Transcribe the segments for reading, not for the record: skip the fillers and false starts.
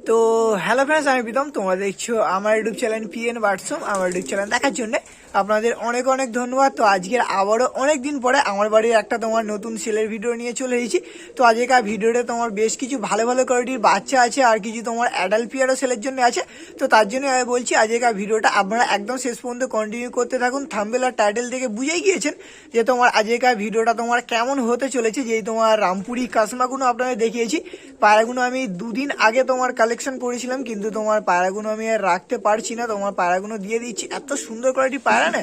তো hello friends, আমি প্রীতম। তোমরা দেখছো আমার ইউটিউব চ্যানেল পিএন বার্ডসম। আমার ইউটিউব চ্যানেল দেখার জন্য আপনাদের অনেক অনেক ধন্যবাদ। তো আজকের আবারও অনেক দিন পরে আমার বাড়ির একটা তোমার নতুন সেলের ভিডিও নিয়ে চলে এসেছি। তো আজকের ভিডিওতে তোমার বেশ কিছু ভালো ভালো কোয়ালিটির বাচ্চা আছে, আর কিছু তোমার অ্যাডাল্ট পিয়ারও সেলের জন্য আছে। তো তার জন্য আমি বলছি আজকের ভিডিওটা আপনারা একদম শেষ পর্যন্ত কন্টিনিউ করতে থাকুন। থাম্বনেল আর টাইটেল থেকে বুঝেই গিয়েছেন যে তোমার আজকের ভিডিওটা তোমার কেমন হতে চলেছে। যেই তোমার রামপুরি কাসমাগুলো আপনাদের দেখিয়েছি, পায়রাগুলো আমি দুদিন আগে তোমার কালেকশন করেছিলাম, কিন্তু তোমার পায়রাগুলো আমি আর রাখতে পারছি না। তোমার পায়রাগুলো দিয়ে দিচ্ছি। এত সুন্দর কোয়ালিটি পায়রা না,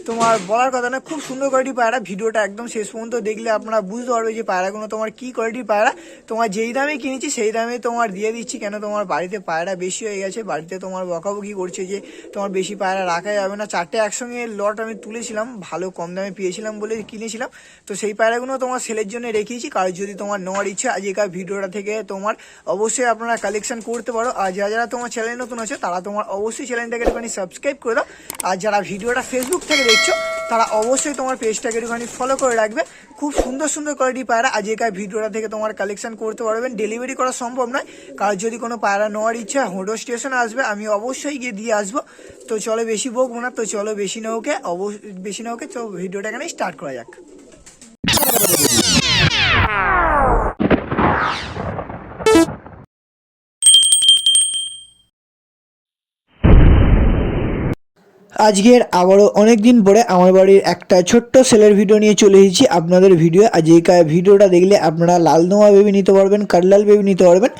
তোমার বলার কথা না, খুব সুন্দর কোয়ালিটি পায়রা। ভিডিওটা একদম শেষ পর্যন্ত দেখলে আপনারা বুঝতে পারবে যে পায়রাগুলো তোমার কি কোয়ালিটির পায়রা। তোমার যেই দামে কিনেছি সেই দামে তোমার দিয়ে দিচ্ছি। কেন তোমার বাড়িতে পায়রা বেশি হয়ে গেছে, বাড়িতে তোমার বকাবকি করছে যে তোমার বেশি পায়রা রাখা যাবে না। 4টে একসঙ্গে লট আমি তুলেছিলাম, ভালো কম দামে পেয়েছিলাম বলে কিনেছিলাম। তো সেই পায়রাগুলো তোমার সেলের জন্য রেখেছি। কারণ যদি তোমার নেওয়ার ইচ্ছা আজকের ভিডিওটা থেকে তোমার অবশ্যই আপনারা কালেকশন করতে পারো। আর যারা যারা তোমার চ্যানেল নতুন আছে তারা তোমার অবশ্যই চ্যানেলটাকে একটুখানি সাবস্ক্রাইব করে দাও। আর যারা ভিডিওটা ফেসবুক থেকে দেখছো তারা অবশ্যই তোমার পেজটাকে একটুখানি ফলো করে রাখবে। খুব সুন্দর সুন্দর কোয়ালিটি পায়রা আজকের ভিডিওটা থেকে তোমার কালেকশন করতে পারবেন। ডেলিভারি করা সম্ভব নয়, কারণ যদি কোনো পায়রা নেওয়ার ইচ্ছা হোডো স্টেশনে আসবে, আমি অবশ্যই গিয়ে দিয়ে আসবো। তো চলো বেশি বকবো না, তো চলো বেশি না ওকে চলো ভিডিওটা এখানে স্টার্ট করা যাক। আজকের আবারও অনেক দিন পরে আমার বাড়ির একটা ছোট্ট সেলের ভিডিও নিয়ে চলে এসেছি আপনাদের ভিডিও। আজকের ভিডিওটা দেখলে আপনারা লালনোয়া বেবি নিতে পারবেন, কাটলাল বেবি নিতে পারবেন,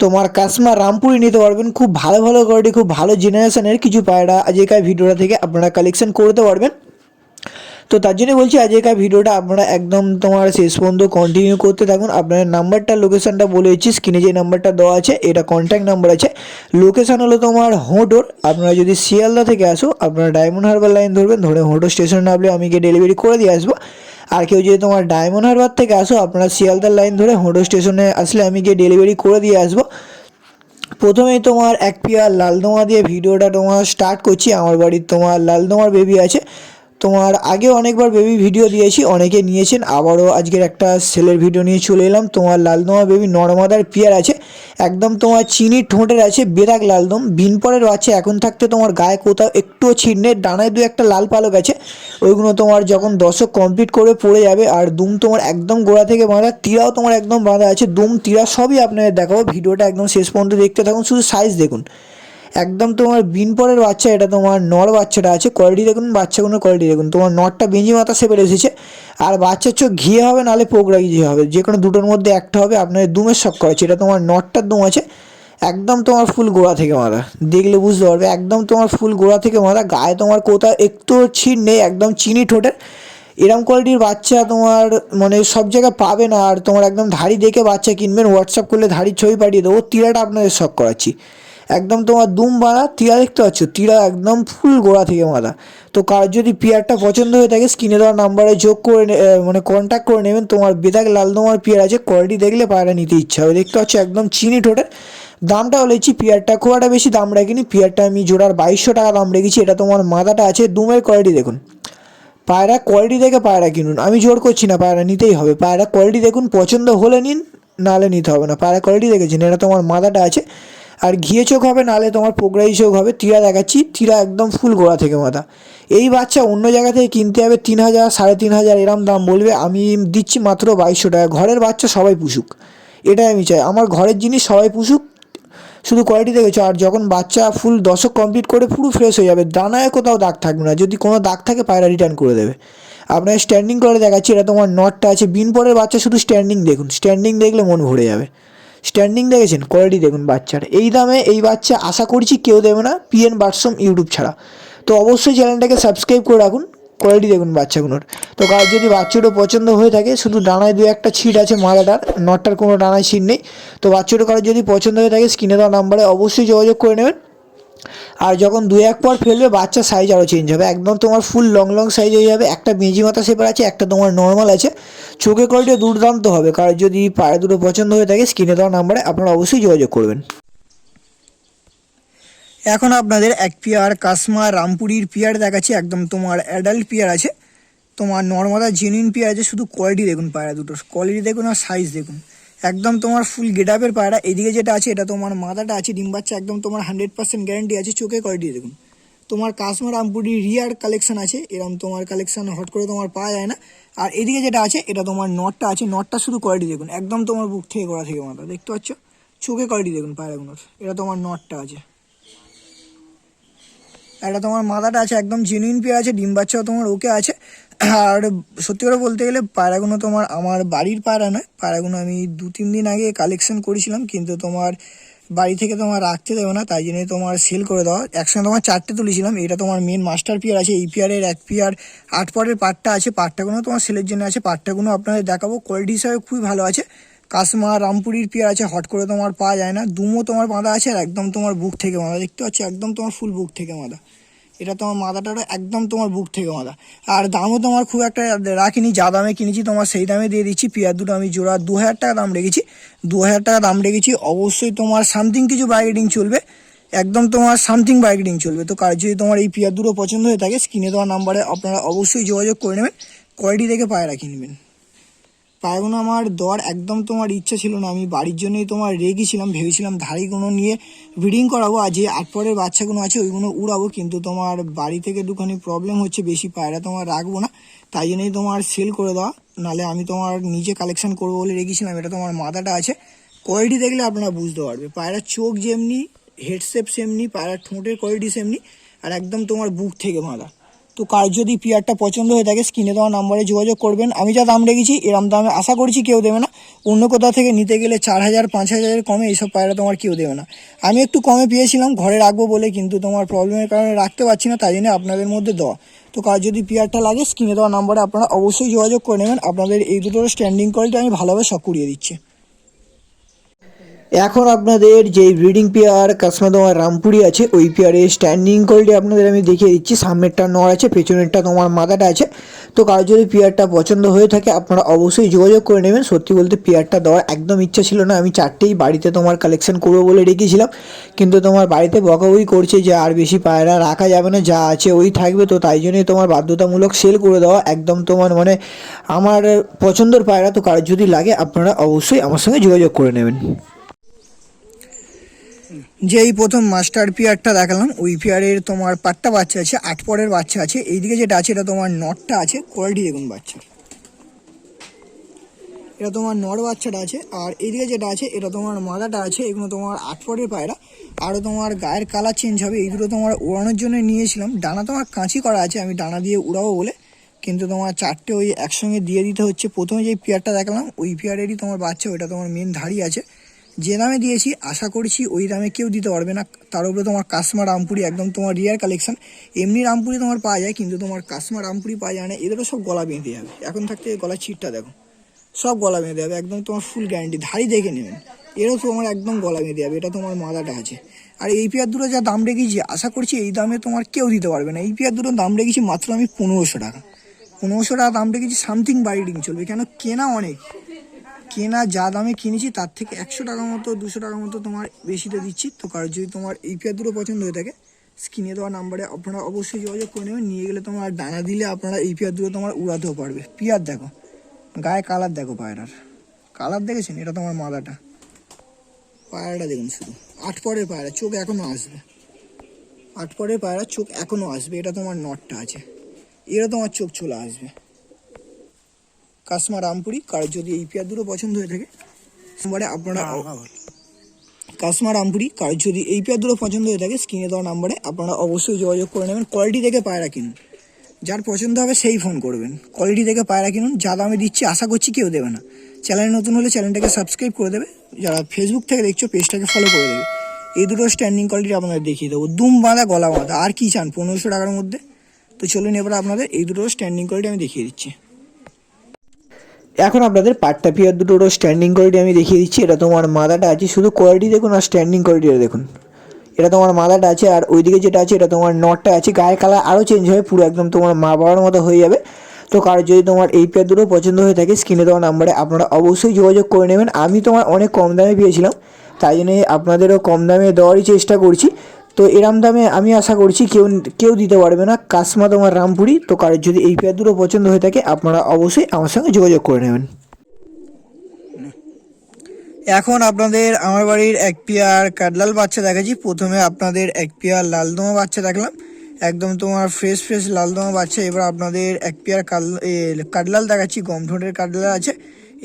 তোমার কাসমা রামপুরি নিতে পারবেন। খুব ভালো ভালো কোয়ালিটি, খুব ভালো জেনারেশনের কিছু পায়রা আজকের ভিডিওটা থেকে আপনারা কালেকশন করতে পারবেন। তো তার জন্য বলছি আজকের ভিডিওটা আপনারা একদম তোমার শেষ পর্যন্ত কন্টিনিউ করতে থাকুন। আপনার নাম্বারটা লোকেশানটা বলে দিচ্ছি, স্ক্রিনে যে নাম্বারটা দেওয়া আছে এটা কন্ট্যাক্ট নাম্বার আছে। লোকেশান হলো তোমার হোডোর। আপনারা যদি শিয়ালদা থেকে আসো আপনারা ডায়মন্ড হারবার লাইন ধরবেন, ধরে হোডো স্টেশনে নামলে আমি গিয়ে ডেলিভারি করে দিয়ে আসবো। আর কেউ যদি তোমার ডায়মন্ড হারবার থেকে আসো আপনারা শিয়ালদার লাইন ধরে হোডো স্টেশনে আসলে আমি গিয়ে ডেলিভারি করে দিয়ে আসবো। প্রথমেই তোমার এক পেয়ার লালদোমা দিয়ে ভিডিওটা তোমার স্টার্ট করছি। আমার বাড়ির তোমার লালদোমার বেবি আছে। তোমার আগে অনেকবার বেবি ভিডিও দিয়েছি, অনেকে নিয়েছেন। আবারও আজকের একটা সেলের ভিডিও নিয়ে চলে এলাম। তোমার লালদোমা বেবি নর্মাদার পেয়ার আছে, একদম তোমার চিনি ঠোঁটের আছে, বেদাক লালদম বিনপরের বাচ্চা। এখন থাকতে তোমার গায়ে কোথাও একটুও ছিট নেই, ডানায় দু একটা লাল পালক আছে, ওইগুলো তোমার যখন দশক কমপ্লিট করে পড়ে যাবে। আর দুম তোমার একদম গোড়া থেকে বাঁধা, তীরাও তোমার একদম বাঁধা আছে। দুম তীরা সবই আপনাদের দেখাবো, ভিডিওটা একদম শেষ পর্যন্ত দেখতে থাকুন। শুধু সাইজ দেখুন, একদম তোমার বিনপরের বাচ্চা। এটা তোমার নর বাচ্চাটা আছে, কোয়ালিটি দেখুন, বাচ্চাগুলোর কোয়ালিটি দেখুন। তোমার নরটা বেঞ্জি মাথা সেপে এসেছে, আর বাচ্চার চোখ ঘিয়ে হবে নাহলে পোকরাই ঘিয়ে হবে, যে কোনো দুটোর মধ্যে একটা হবে। আপনার দুমের শখ করেছে। এটা তোমার নরটার দুম আছে, একদম তোমার ফুল গোড়া থেকে মাথা, দেখলে বুঝতে পারবে একদম তোমার ফুল গোড়া থেকে মাথা। গায়ে তোমার কোথাও একটু ছিট নেই, একদম চিনি ঠোঁটের। এরম কোয়ালিটির বাচ্চা তোমার মানে সব জায়গায় পাবে না। আর তোমার একদম ধাড়ি দেখে বাচ্চা কিনবেন, হোয়াটসঅ্যাপ করলে ধাড়ির ছবি পাঠিয়ে দেবো। তীরাটা আপনাদের শখ করাচ্ছি, একদম তোমার দুম বাঁধা তীরা দেখতে পাচ্ছ, তীরা একদম ফুল গোড়া থেকে বাঁধা। তো কার যদি পেয়ারটা পছন্দ হয়ে থাকে স্ক্রিনে দেওয়া নাম্বারে যোগ করে মানে কন্ট্যাক্ট করে নেবেন। তোমার বেদাক লালদোমার পেয়ার আছে, কোয়ালিটি দেখলে পায়রা নিতে ইচ্ছা হবে। দেখতে পাচ্ছ একদম চিনি ঠোঁটের। দামটা বলেছি, পেয়ারটা খুব একটা বেশি দাম রাখিনি, পেয়ারটা আমি জোড়ার 2200 টাকা দাম রেখেছি। এটা তোমার মাদাটা আছে, দুমের কোয়ালিটি দেখুন। পায়রা কোয়ালিটি দেখে পায়রা কিনুন, আমি জোর করছি না, পায়রা নিতেই হবে। পায়রা কোয়ালিটি দেখুন, পছন্দ হলে নিন, নাহলে নিতে হবে না। পায়রা কোয়ালিটি দেখেছেন, এটা তোমার মাদাটা আছে, আর ঘিয়ে চোখ হবে, নাহলে তোমার পোগরাই চোখ হবে। তীরা দেখাচ্ছি, তীরা একদম ফুল গোড়া থেকে মাথা। এই বাচ্চা অন্য জায়গা থেকে কিনতে হবে 3000 3500 এরম দাম বলবে, আমি দিচ্ছি মাত্র 2200 টাকা। ঘরের বাচ্চা সবাই পুষুক, এটাই আমি চাই। আমার ঘরের জিনিস সবাই পুষুক, শুধু কোয়ালিটি দেখেছো। আর যখন বাচ্চা ফুল দশক কমপ্লিট করে পুরো ফ্রেশ হয়ে যাবে, দানায় কোথাও দাগ থাকবে না। যদি কোনো দাগ থাকে পায়রা রিটার্ন করে দেবে। আপনার স্ট্যান্ডিং করে দেখাচ্ছি, এটা তোমার নটটা আছে। বিনপরের বাচ্চা, শুধু স্ট্যান্ডিং দেখুন, স্ট্যান্ডিং দেখলে মন ভরে যাবে। স্ট্যান্ডিং দেখেছেন, কোয়ালিটি দেখুন বাচ্চার। এই দামে এই বাচ্চা আশা করছি কেউ দেবে না, পিএন বার্ডসম ইউটিউব ছাড়া। তো অবশ্যই চ্যানেলটাকে সাবস্ক্রাইব করে রাখুন। কোয়ালিটি দেখুন বাচ্চাগুলোর। তো কার যদি বাচ্চাটা পছন্দ হয়ে থাকে, শুধু ডানায় দু একটা ছিট আছে মাদাটার, নটটার কোনো ডানায় ছিট নেই। তো বাচ্চাটা কারোর যদি পছন্দ হয়ে থাকে স্ক্রিনে দেওয়া নাম্বারে অবশ্যই যোগাযোগ করে নেবেন। আর যখন 2-1 পর ফেলবে বাচ্চার সাইজ আরও চেঞ্জ হবে, একদম তোমার ফুল লং লং সাইজ হয়ে যাবে। একটা বেঁজি মাথা শেপের আছে, একটা তোমার নর্মাল আছে। চোখের কোয়ালিটি দুর্দান্ত হবে। কারণ যদি পায়রা দুটো পছন্দ হয়ে থাকে স্ক্রিনে দেওয়া নাম্বারে আপনারা অবশ্যই যোগাযোগ করবেন। এখন আপনাদের এক পেয়ার কাসমা রামপুরির পেয়ার দেখাচ্ছি, একদম তোমার অ্যাডাল্ট পেয়ার আছে। তোমার নর্মাদা জেনুইন পেয়ার আছে, শুধু কোয়ালিটি দেখুন, পায়রা দুটোর কোয়ালিটি দেখুন আর সাইজ দেখুন। একদম তোমার ফুল গেটআপের পায়রা। এইদিকে যেটা আছে এটা তোমার মাদাটা আছে, ডিম বাচ্চা একদম তোমার 100% গ্যারান্টি আছে। চোখে কোয়ালিটি দেখুন, তোমার কাশ্মীর আমপুরি রিয়ার কালেকশন আছে, এরকম তোমার কালেকশন হট করে তোমার পাওয়া যায় না। আর এদিকে যেটা আছে এটা তোমার নটটা আছে, নটটা শুধু কোয়ালিটি দেখুন, একদম তোমার বুক থেকে গোড়া থেকে মাথা দেখতে পাচ্ছ, চোখে কোয়ালিটি দেখুন পায়রাগুলোর। এটা তোমার নটটা আছে, এটা তোমার মাদাটা আছে, একদম জেনুইন পেয়ার আছে, ডিম বাচ্চাও তোমার ওকে আছে। আর সত্যি করে বলতে গেলে পায়রাগুলো তোমার আমার বাড়ির পায়রা নয়, পায়রাগুলো আমি 2-3 দিন আগে কালেকশন করেছিলাম, কিন্তু তোমার বাড়ি থেকে তোমার রাখতে দেবে না, তাই জন্যই তোমার সেল করে দেওয়া। একসঙ্গে তোমার 4টে তুলেছিলাম, এটা তোমার মেন মাস্টার পেয়ার আছে। এই পেয়ারের এক পেয়ার 8 পরের পাটটা আছে, পাটটাগুলো তোমার সেলের জন্য আছে। পাটটাগুলো আপনাদের দেখাবো, কোয়ালিটি হিসাবে খুবই ভালো আছে। কাসমা রামপুরির পেয়ার আছে, হট করে তোমার পাওয়া যায় না। দুমো তোমার বাঁধা আছে, আর একদম তোমার বুক থেকে বাঁধা দেখতে পাচ্ছ, একদম তোমার ফুল বুক থেকে বাঁধা। এটা তোমার মাদাটারও একদম তোমার বুক থেকে মাদা। আর দামও তোমার খুব একটা রাখিনি, যা দামে কিনেছি তোমার সেই দামে দিয়ে দিচ্ছি। পেয়ার দুটো আমি জোড়া 2000 টাকা দাম রেখেছি, 2000 টাকা দাম রেখেছি। অবশ্যই তোমার সামথিং কিছু বার্গেনিং চলবে, একদম তোমার সামথিং বার্গেনিং চলবে। তো কার যদি তোমার এই পেয়ার দুটো পছন্দ হয়ে থাকে, স্ক্রিনে দেওয়া নাম্বারে আপনারা অবশ্যই যোগাযোগ করে নেবেন, কোয়ালিটি দেখে পায়রা কিনবেন। পায়রাগুলো আমার দর একদম তোমার ইচ্ছা ছিল না, আমি বাড়ির জন্যই তোমার রেখেছিলাম, ভেবেছিলাম ধাড়িগুলো নিয়ে ব্রিডিং করাবো, আর যে 8 পরের বাচ্চাগুলো আছে ওইগুলো উড়াবো, কিন্তু তোমার বাড়ি থেকে দুখানি প্রবলেম হচ্ছে, বেশি পায়রা তোমার রাখবো না, তাই জন্যই তোমার সেল করে দেওয়া। নালে আমি তোমার নিজে কালেকশন করবো বলে রেখেছিলাম। এটা তোমার মাদাটা আছে, কোয়ালিটি দেখলে আপনারা বুঝতে পারবে, পায়রার চোখ যেমনি, হেডশেপ সেমনি, পায়রার ঠোঁটের কোয়ালিটি সেমনি, আর একদম তোমার বুক থেকে বাঁধা। তো কার যদি পেয়ারটা পছন্দ হয়ে থাকে, স্ক্রিনে দেওয়া নাম্বারে যোগাযোগ করবেন। আমি যা দাম রেখেছি এরম দামে আশা করছি কেউ দেবে না। অন্য কোথাও থেকে নিতে গেলে 4000-5000-এর কমে এইসব পায়রা তোমার কেউ দেবে না। আমি একটু কমে পেয়েছিলাম ঘরে রাখবো বলে, কিন্তু তোমার প্রবলেমের কারণে রাখতে পারছি না, তাই জন্য আপনাদের মধ্যে দেওয়া। তো কার যদি পেয়ারটা লাগে, স্ক্রিনে দেওয়া নাম্বারে আপনারা অবশ্যই যোগাযোগ করে নেবেন। আপনাদের এই দুটোর স্ট্যান্ডিং কোয়ালিটি আমি ভালোভাবে শখ করিয়ে দিচ্ছি। এখন আপনাদের যে ব্রিডিং পেয়ার কাসমা রামপুরি আছে, ওই পেয়ারের স্ট্যান্ডিং কোয়ালিটি আপনাদের আমি দেখিয়ে দিচ্ছি। সামনেরটা নর আছে, পেছনেরটা তোমার মাথাটা আছে। তো কারো যদি পেয়ারটা পছন্দ হয়ে থাকে, আপনারা অবশ্যই যোগাযোগ করে নেবেন। সত্যি বলতে পেয়ারটা দেওয়ার একদম ইচ্ছা ছিল না, আমি 4টেই বাড়িতে তোমার কালেকশন করবো বলে রেখেছিলাম, কিন্তু তোমার বাড়িতে বকাবকি করছে যে আর বেশি পায়রা রাখা যাবে না, যা আছে ওই থাকবে। তো তাই জন্যই তোমার বাধ্যতামূলক সেল করে দেওয়া, একদম তোমার মানে আমার পছন্দের পায়রা। তো কারো যদি লাগে আপনারা অবশ্যই আমার সঙ্গে যোগাযোগ করে নেবেন। যে এই প্রথম মাস্টার পেয়ারটা দেখালাম, ওই পেয়ারের তোমার 5টা বাচ্চা আছে, 8 পরের বাচ্চা আছে। এইদিকে যেটা আছে এটা তোমার নটটা আছে, কোয়ালিটি দেখুন বাচ্চা, এটা তোমার নর বাচ্চাটা আছে। আর এইদিকে যেটা আছে এটা তোমার মাদাটা আছে, এগুলো তোমার 8 পরের পায়রা। আরও তোমার গায়ের কালার চেঞ্জ হবে, এইগুলো তোমার ওড়ানোর জন্য নিয়েছিলাম। ডানা তোমার কাঁচি করা আছে, আমি ডানা দিয়ে উড়াবো বলে, কিন্তু তোমার 4টে ওই একসঙ্গে দিয়ে দিতে হচ্ছে। প্রথমে যে পেয়ারটা দেখালাম ওই পেয়ারেরই তোমার বাচ্চা, ওইটা তোমার মেন ধাড়ি আছে। যে দামে দিয়েছি আশা করছি ওই দামে কেউ দিতে পারবে না। তার উপরে তোমার কাসমা রামপুরি একদম তোমার রিয়ার কালেকশন। এমনি রামপুরি তোমার পাওয়া যায়, কিন্তু তোমার কাসমা রামপুরি পাওয়া যায় না। এদেরও সব গলা বেঁধে যাবে, এখন থাকতে গলার ছিটটা দেখো, সব গলা বেঁধে যাবে, একদম তোমার ফুল গ্যারান্টি, ধাড়ি দেখে নেবেন। এরও তোমার একদম গলা বেঁধে যাবে। এটা তোমার মাদাটা আছে। আর এই পেয়ার দুটো যা দাম রেখেছি, আশা করছি এই দামে তোমার কেউ দিতে পারবে না। এই পেয়ার দুটোর দাম রেখেছি মাত্র আমি 1500 টাকা, 1500 টাকা দাম রেখেছি। সামথিং বার্গেনিং চলবে, কেন কেনা অনেক, কেনা যা দামে কিনেছি তার থেকে 100 টাকা মতো 200 টাকা মতো তোমার বেশিতে দিচ্ছি। তো কারণ যদি তোমার এই পেয়ার দুটো পছন্দ হয়ে থাকে, স্ক্রিনে দেওয়া নাম্বারে আপনারা অবশ্যই যোগাযোগ করে নেবেন। নিয়ে গেলে তোমার ডানা দিলে আপনারা এই পেয়ার দুটো তোমার উড়াতেও পারবে। পেয়ার দেখো, গায়ে কালার দেখো, পায়রার কালার দেখেছেন? এটা তোমার মাদাটা, পায়রাটা দেখুন শুধু। 8 পরের পায়রা, চোখ এখনও আসবে, 8 পরের পায়রা, চোখ এখনও আসবে। এটা তোমার নটটা আছে, এরা তোমার চোখ চলে আসবে। কাসমা রামপুরি, কার যদি এই পেয়ার দুটো পছন্দ হয়ে থাকে, নাম্বারে আপনারা কাসমা রামপুরি, কার যদি এই পেয়ার দুটো পছন্দ হয়ে থাকে, স্ক্রিনে দেওয়া নাম্বারে আপনারা অবশ্যই যোগাযোগ করে নেবেন। কোয়ালিটি দেখে পায়রা কিনুন, যার পছন্দ হবে সেই ফোন করবেন। কোয়ালিটি দেখে পায়রা কিনুন, যা দামে দিচ্ছি আশা করছি কেউ দেবে না। চ্যানেল নতুন হলে চ্যানেলটাকে সাবস্ক্রাইব করে দেবে, যারা ফেসবুক থেকে দেখছো পেজটাকে ফলো করে দেবে। এই দুটো স্ট্যান্ডিং কোয়ালিটি আপনাদের দেখিয়ে দেবো, দুম বাঁধা গলা বাঁধা। আর কি চান 1500 টাকার মধ্যে? তো চলুন এবার আপনাদের এই দুটো স্ট্যান্ডিং কোয়ালিটি আমি দেখিয়ে দিচ্ছি। এখন আপনাদের পাট্টা পেয়ার দুটোর স্ট্যান্ডিং কোয়ালিটি আমি দেখিয়ে দিচ্ছি। এটা তোমার মাদাটা আছে, শুধু কোয়ালিটি দেখুন আর স্ট্যান্ডিং কোয়ালিটিটা দেখুন। এটা তোমার মাদাটা আছে, আর ওইদিকে যেটা আছে এটা তোমার নটটা আছে। গায়ের কালার আরও চেঞ্জ হবে, পুরো একদম তোমার মা বাবার মতো হয়ে যাবে। তো কার যদি তোমার এই পেয়ার দুটো পছন্দ হয়ে থাকে, স্ক্রিনে দেওয়া নাম্বারে আপনারা অবশ্যই যোগাযোগ করে নেবেন। আমি তোমার অনেক কম দামে পেয়েছিলাম, তাই জন্য আপনাদেরও কম দামে দেওয়ারই চেষ্টা করছি। তো এরম দামে আমি আশা করছি কেউ দিতে পারবে না। কাসমা তোমার রামপুরি। তো কার যদি এই পেয়ার দুটো পছন্দ হয়ে থাকে, আপনারা অবশ্যই আমার সঙ্গে যোগাযোগ করে নেবেন। এখন আপনাদের আমার বাড়ির এক পেয়ার কাঠলাল বাচ্চা দেখাচ্ছি। প্রথমে আপনাদের এক পেয়ার লালদমা বাচ্চা দেখলাম, একদম তোমার ফ্রেশ ফ্রেশ লালদমা বাচ্চা। এবার আপনাদের এক পেয়ার কাঠলাল দেখাচ্ছি, গম ঠোঁটের কাঠলাল আছে।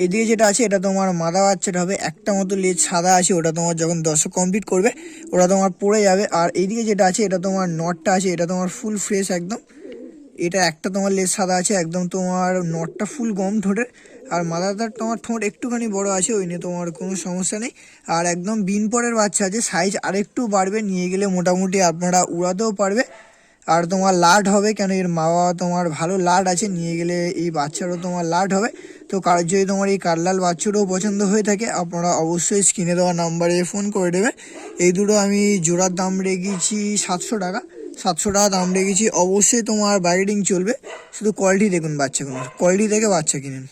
এদিকে যেটা আছে এটা তোমার মাদা বাচ্চাটা হবে, একটা মতো লেজ সাদা আছে, ওটা তোমার যখন 10 কমপ্লিট করবে ওটা তোমার পড়ে যাবে। আর এইদিকে যেটা আছে এটা তোমার নটটা আছে, এটা তোমার ফুল ফ্রেশ একদম। এটা একটা তোমার লেজ সাদা আছে, একদম তোমার নটটা ফুল গম ঠোঁটের। আর মাদারটার তোমার ঠোঁট একটুখানি বড় আছে, ওই নিয়ে তোমার কোনো সমস্যা নেই। আর একদম বিন পরের বাচ্চা আছে, সাইজ আরেকটু বাড়বে, নিয়ে গেলে মোটামুটি আপনারা উড়াতেও পারবে। আর তোমার লাড হবে, কেন এর মা বাবা তোমার ভালো লাড আছে, নিয়ে গেলে এই বাচ্চারও তোমার লাড হবে। তো কারোর যদি তোমার এই কাঠলাল বাচ্চাটাও পছন্দ হয়ে থাকে আপনারা অবশ্যই স্ক্রিনে দেওয়া নাম্বারে ফোন করে দেবেন। এই দুটো আমি জোড়ার দাম রেখেছি 700 টাকা, 700 টাকা দাম রেখেছি। অবশ্যই তোমার বাইডিং চলবে, শুধু কোয়ালিটি দেখুন বাচ্চাগুলোর, কোয়ালিটি দেখে বাচ্চা কিনুন।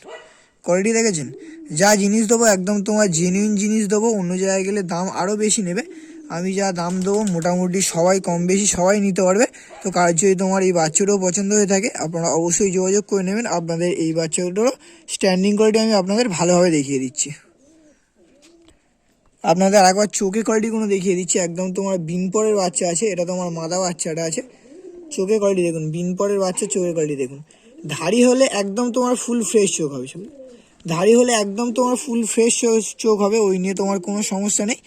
কোয়ালিটি দেখেছেন, যা জিনিস দেবো একদম তোমার জেনুইন জিনিস দেবো, অন্য জায়গায় গেলে দাম আরও বেশি নেবে। আমি যা দাম দেবো মোটামুটি সবাই কম বেশি সবাই নিতে পারবে। তো কার যদি তোমার এই বাচ্চাটাও পছন্দ হয়ে থাকে আপনারা অবশ্যই যোগাযোগ করে নেবেন। আপনাদের এই বাচ্চাগুলোরও স্ট্যান্ডিং কোয়ালিটি আমি আপনাদের ভালোভাবে দেখিয়ে দিচ্ছি। আপনাদের আরেকবার চোখে কোয়ালিটিগুলো দেখিয়ে দিচ্ছি। একদম তোমার বিন পরের বাচ্চা আছে, এটা তোমার মাদা বাচ্চাটা আছে। চোখে কোয়ালিটি দেখুন, বিন পরের বাচ্চা চোখের কোয়ালিটি দেখুন। ধাড়ি হলে একদম তোমার ফুল ফ্রেশ চোখ হবে, ধাড়ি হলে একদম তোমার ফুল ফ্রেশ চোখ হবে, ওই নিয়ে তোমার কোনো সমস্যা নেই।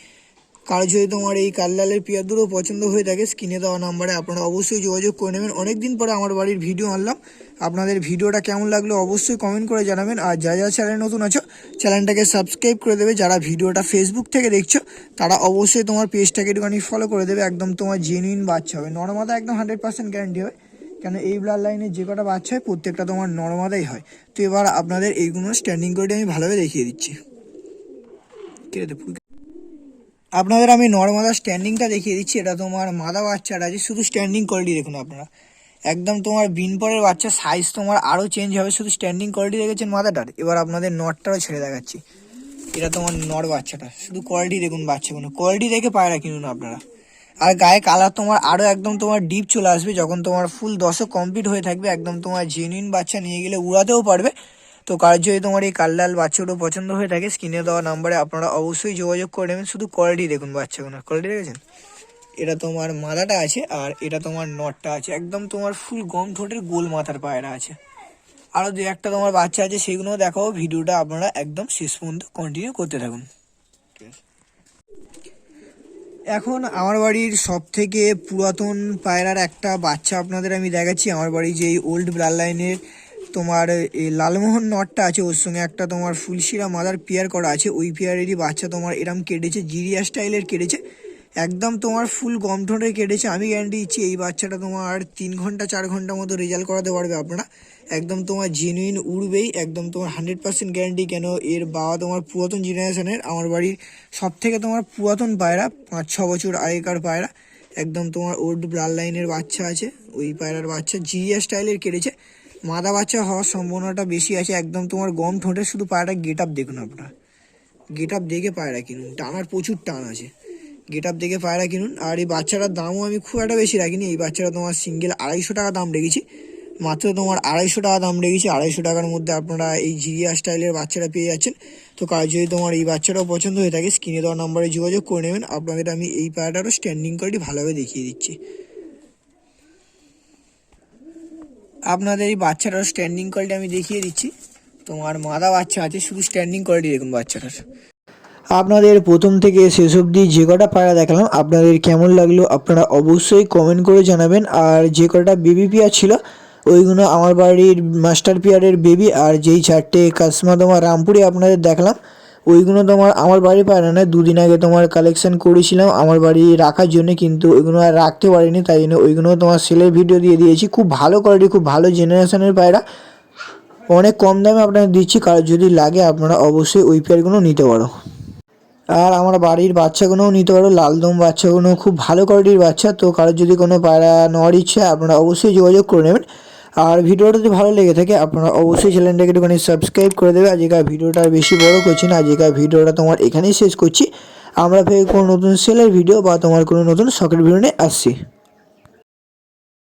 কারো যদি তোমার এই কাঠলালের পেয়ার দুটো পছন্দ হয়ে থাকে স্ক্রিনে দেওয়া নাম্বারে আপনারা অবশ্যই যোগাযোগ করে নেবেন। অনেকদিন পরে আমার বাড়ির ভিডিও আনলাম, আপনাদের ভিডিওটা কেমন লাগলো অবশ্যই কমেন্ট করে জানাবেন। আর যারা চ্যানেল নতুন আছো চ্যানেলটাকে সাবস্ক্রাইব করে দেবে। যারা ভিডিওটা ফেসবুক থেকে দেখছো তারা অবশ্যই তোমার পেজটাকে একটুখানি ফলো করে দেবে। একদম তোমার জেনুইন বাচ্চা হবে, নর্মাদা একদম 100% গ্যারান্টি হবে, কেন এই ব্লাড লাইনে যে কটা বাচ্চা হয় প্রত্যেকটা তোমার নর্মাদাই হয়। তো এবার আপনাদের এইগুলো স্ট্যান্ডিং করে আমি ভালোভাবে দেখিয়ে দিচ্ছি। আপনাদের আমি নর্মাদা স্ট্যান্ডিংটা দেখিয়ে দিচ্ছি। এটা তোমার মাদা বাচ্চাটা আছে, শুধু স্ট্যান্ডিং কোয়ালিটি দেখুন আপনারা। একদম তোমার বিন পরের বাচ্চা, সাইজ তোমার আরও চেঞ্জ হবে, শুধু স্ট্যান্ডিং কোয়ালিটি দেখেছেন মাদাটার। এবার আপনাদের নটটাও ছেড়ে দেখাচ্ছি। এটা তোমার নর বাচ্চাটা, শুধু কোয়ালিটি দেখুন বাচ্চাগুলো, কোয়ালিটি দেখে পায়রা কিনুন আপনারা। আর গায়ে কালার তোমার আরও একদম তোমার ডিপ চলে আসবে যখন তোমার ফুল 10 কমপ্লিট হয়ে থাকবে। একদম তোমার জেনুইন বাচ্চা, নিয়ে গেলে উড়াতেও পারবে। তো কার যদি তোমার এই কাঠলাল বাচ্চাগুলো পছন্দ হয়ে থাকে স্ক্রিনে দেওয়া নাম্বারে আপনারা অবশ্যই যোগাযোগ করে নেবেন। শুধু কোয়ালিটি দেখুন বাচ্চাগুলোর, কোয়ালিটি দেখেছেন। এটা তোমার মাদাটা আছে আর এটা তোমার নটটা আছে, একদম তোমার ফুল গম ঠোঁটের গোল মাথার পায়রা আছে। আরও দু একটা তোমার বাচ্চা আছে, সেগুলোও দেখাবো। ভিডিওটা আপনারা একদম শেষ পর্যন্ত কন্টিনিউ করতে থাকুন। এখন আমার বাড়ির সব থেকে পুরাতন পায়রার একটা বাচ্চা আপনাদের আমি দেখাচ্ছি। আমার বাড়ি যে ওল্ড ব্লাড লাইনের তোমার এই লালমোহন নটটা আছে, ওর সঙ্গে একটা তোমার ফুলশিরা মাদার পেয়ার করা আছে। ওই পেয়ারেরই বাচ্চা তোমার এরম কেটেছে, জিরিয়া স্টাইলের কেটেছে, একদম তোমার ফুল গম ঠোঁটের কেটেছে। আমি গ্যারান্টি দিচ্ছি এই বাচ্চাটা তোমার 3 ঘন্টা 4 ঘন্টা মতো রেজাল্ট করাতে পারবে আপনারা। একদম তোমার জেনুইন উড়বেই, একদম তোমার 100% গ্যারান্টি। কেন এর বাবা তোমার পুরাতন জেনারেশনের, আমার বাড়ির সব থেকে তোমার পুরাতন পায়রা, 5-6 বছর আগেকার পায়রা। একদম তোমার ওল্ড ব্লাড লাইনের বাচ্চা আছে, ওই পায়রার বাচ্চা জিরিয়া স্টাইলের কেটেছে। মাদা বাচ্চা হওয়ার সম্ভাবনাটা বেশি আছে। একদম তোমার গম ঠোঁটের, শুধু পায়রা গেট আপ দেখুন আপনারা, গেট আপ দেখে পায়রা কিনুন, টানার প্রচুর টান আছে, গেট আপ দেখে পায়রা কিনুন। আর এই বাচ্চাটার দামও আমি খুব একটা বেশি রাখিনি, এই বাচ্চাটা তোমার সিঙ্গেল 250 টাকা দাম রেখেছি, মাত্র তোমার 250 টাকা দাম রেখেছি। 250 টাকার মধ্যে আপনারা এই জিরিয়া স্টাইলের বাচ্চাটা পেয়ে যাচ্ছেন। তো কাজ যদি তোমার এই বাচ্চাটাও পছন্দ হয়ে থাকে স্ক্রিনে দেওয়া নাম্বারে যোগাযোগ করে নেবেন। আপনাদের আমি এই পায়রাটারও স্ট্যান্ডিং কোয়ালিটি ভালোভাবে দেখিয়ে দিচ্ছি। আপনাদের এই বাচ্চাটার স্ট্যান্ডিং কোয়ালিটি আমি দেখিয়ে দিচ্ছি। তোমার মাদা বাচ্চা আছে, শুধু স্ট্যান্ডিং কোয়ালিটি দেখুন বাচ্চাটার। আপনাদের প্রথম থেকে শেষ অবধি যে কটা পায়রা দেখালাম আপনাদের কেমন লাগলো আপনারা অবশ্যই কমেন্ট করে জানাবেন। আর যে কটা বেবি পেয়ার ছিল ওইগুলো আমার বাড়ির মাস্টার পেয়ারের বেবি। আর যেই 4টে কাসমা তোমার রামপুরে আপনাদের দেখালাম ওইগুলো তোমার আমার বাড়ির পায়রা নয়, 2 দিন আগে তোমার কালেকশন করেছিলাম আমার বাড়ি রাখার জন্য, কিন্তু ওইগুলো আর রাখতে পারিনি, তাই জন্য ওইগুলো তোমার সেলের ভিডিও দিয়ে দিয়েছি। খুব ভালো কোয়ালিটি, খুব ভালো জেনারেশনের পায়রা, অনেক কম দামে আপনাদের দিচ্ছি। কারো যদি লাগে আপনারা অবশ্যই ওই পেয়ারগুলো নিতে পারো। আর আমার বাড়ির বাচ্চাগুলোও নিতে পারো, লালদম বাচ্চাগুলো খুব ভালো কোয়ালিটির বাচ্চা। তো কারোর যদি কোনো পায়রা নেওয়ার ইচ্ছা আপনারা অবশ্যই যোগাযোগ করে নেবেন। আর ভিডিওটা যদি ভালো লেগে থাকে আপনারা অবশ্যই চ্যানেলটাকে একটুখানি সাবস্ক্রাইব করে দেবে। আজকের ভিডিওটা বেশি বড় করছি না, আজকের ভিডিওটা তোমার এখানেই শেষ করছি। আমরা ফের কোনো নতুন সেলের ভিডিও বা তোমার কোনো নতুন শখের ভিডিও নিয়ে আসছি।